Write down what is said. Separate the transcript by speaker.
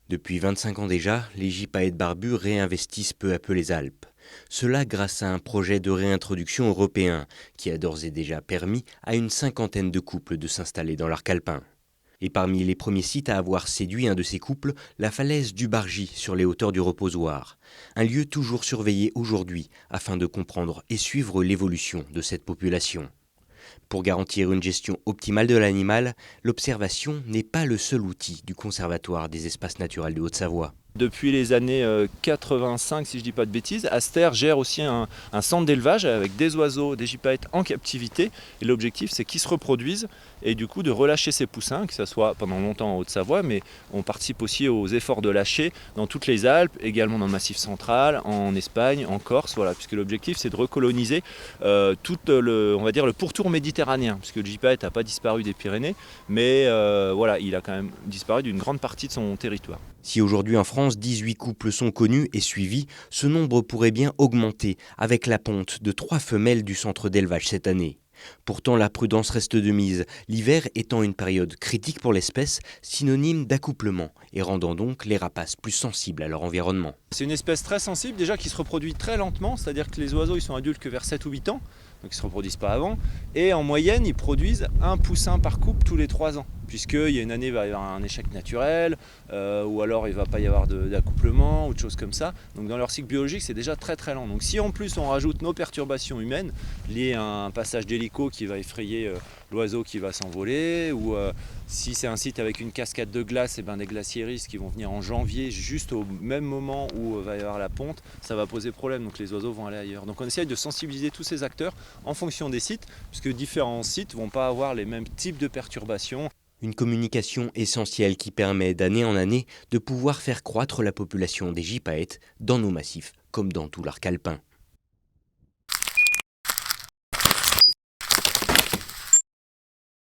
Speaker 1: Depuis 25 ans déjà, les gypaètes barbus réinvestissent peu à peu les Alpes. Cela grâce à un projet de réintroduction européen qui a d'ores et déjà permis à une cinquantaine de couples de s'installer dans l'arc alpin. Et parmi les premiers sites à avoir séduit un de ces couples, la falaise du Bargy sur les hauteurs du Reposoir. Un lieu toujours surveillé aujourd'hui afin de comprendre et suivre l'évolution de cette population. Pour garantir une gestion optimale de l'animal, l'observation n'est pas le seul outil du Conservatoire des espaces naturels de Haute-Savoie.
Speaker 2: Depuis les années 85, si je ne dis pas de bêtises, Aster gère aussi un centre d'élevage avec des oiseaux, des gypaètes en captivité. Et l'objectif, c'est qu'ils se reproduisent et du coup de relâcher ces poussins, que ce soit pendant longtemps en Haute-Savoie, mais on participe aussi aux efforts de lâcher dans toutes les Alpes, également dans le Massif central, en Espagne, en Corse, voilà, puisque l'objectif, c'est de recoloniser tout le pourtour méditerranéen, puisque le gypaète n'a pas disparu des Pyrénées, mais voilà, il a quand même disparu d'une grande partie de son territoire.
Speaker 1: Si aujourd'hui en France 18 couples sont connus et suivis, ce nombre pourrait bien augmenter avec la ponte de 3 femelles du centre d'élevage cette année. Pourtant la prudence reste de mise, l'hiver étant une période critique pour l'espèce, synonyme d'accouplement et rendant donc les rapaces plus sensibles à leur environnement.
Speaker 2: C'est une espèce très sensible déjà qui se reproduit très lentement, c'est-à-dire que les oiseaux ils sont adultes que vers 7 ou 8 ans, donc ils ne se reproduisent pas avant, et en moyenne ils produisent un poussin par couple tous les 3 ans. Puisqu'il y a une année, il va y avoir un échec naturel, ou alors il ne va pas y avoir d'accouplement, ou de choses comme ça. Donc dans leur cycle biologique, c'est déjà très très lent. Donc si en plus on rajoute nos perturbations humaines, liées à un passage d'hélico qui va effrayer l'oiseau qui va s'envoler, ou si c'est un site avec une cascade de glace, et des glaciéristes qui vont venir en janvier, juste au même moment où va y avoir la ponte, ça va poser problème, donc les oiseaux vont aller ailleurs. Donc on essaye de sensibiliser tous ces acteurs en fonction des sites, puisque différents sites ne vont pas avoir les mêmes types de perturbations.
Speaker 1: Une communication essentielle qui permet d'année en année de pouvoir faire croître la population des gypaètes dans nos massifs comme dans tout l'arc alpin.